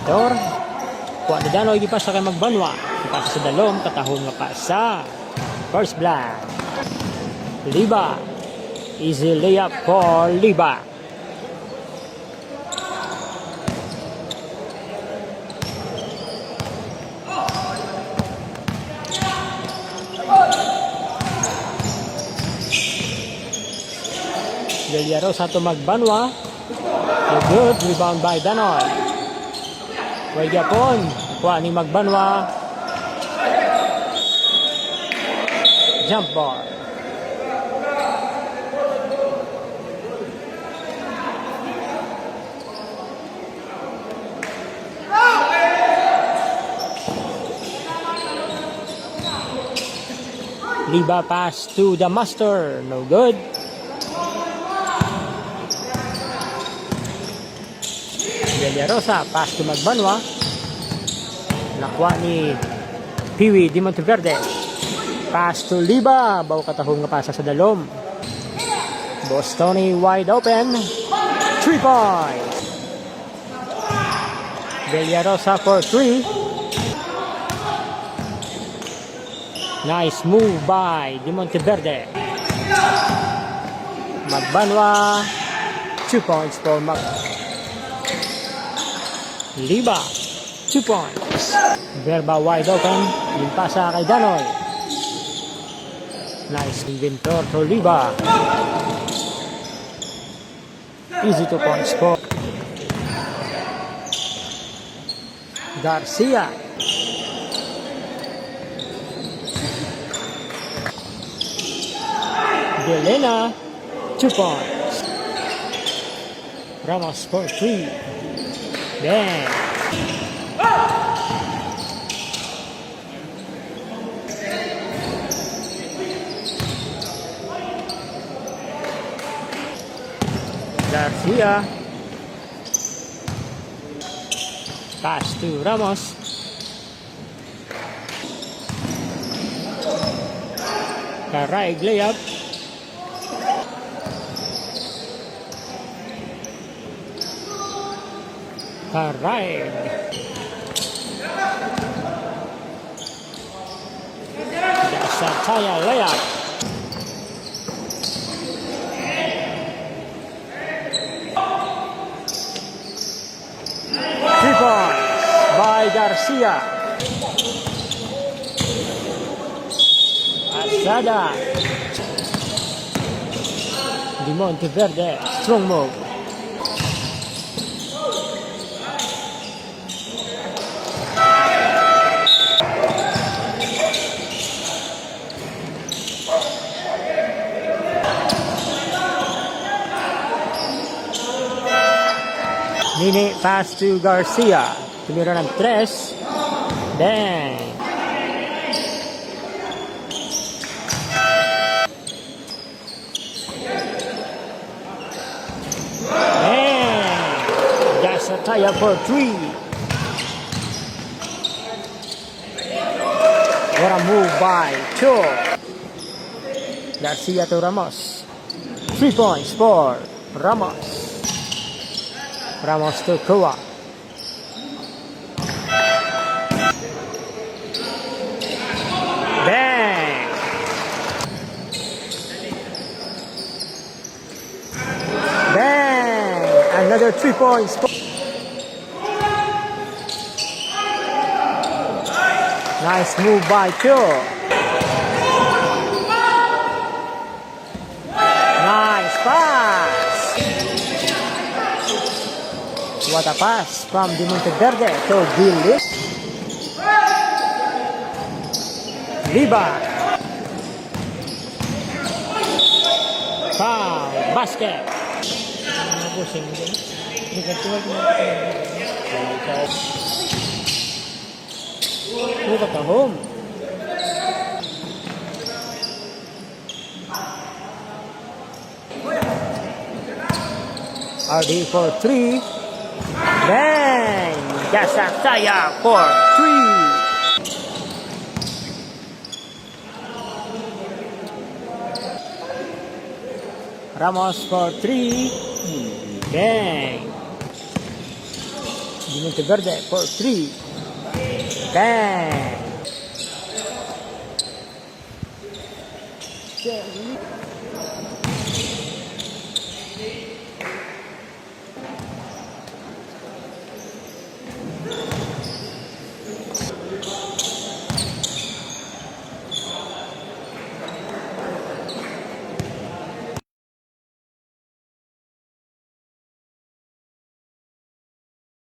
inventor. Kuha ni Danoy, ipasa kay Magbanwa. Ipasa sa dalom, katahong nga pa sa first blood. Liba. Easy layup for Liba. Villarosa to Magbanwa. A good rebound by Danoy. Way Japon. Kuha ni Magbanwa. Jump ball. Liba pass to the master. No good. Villarosa pass to Magbanwa. Nakuha ni Piwi Di Monteverde. Pass to Liba. Baw katahong nga pasa sa dalom. Bostoni wide open. 3 points. Villarosa for 3. Nice move by Di Monteverde. Magbanwa. 2 points for Liba. 2 points. Verba wide open. Yung pasa kay Danoy. Nice inventor to Liba. Easy 2 points for Garcia. Delena. 2 points. Ramos for 3. Bang. Garcia. Pass to Ramos. Karaig layup. Karaig. Dasataya layup. By Garcia. Asada. Di Monteverde. Strong move. Nini pass to Garcia. Tumira ng 3. Bang! Bang! Dasataya for 3. What a move by 2. Garcia to Ramos. 3 points for Ramos. Ramos to Kua. Bang! Bang! Another 3 points. Nice move by 2. Nice pass. What a pass from Di Monteverde to Gillis. Liba. Foul. Basket. Look at the home. RD for 3. Bang! Dasataya for 3. Ramos for 3. Bang! Di Monteverde for 3. Bang!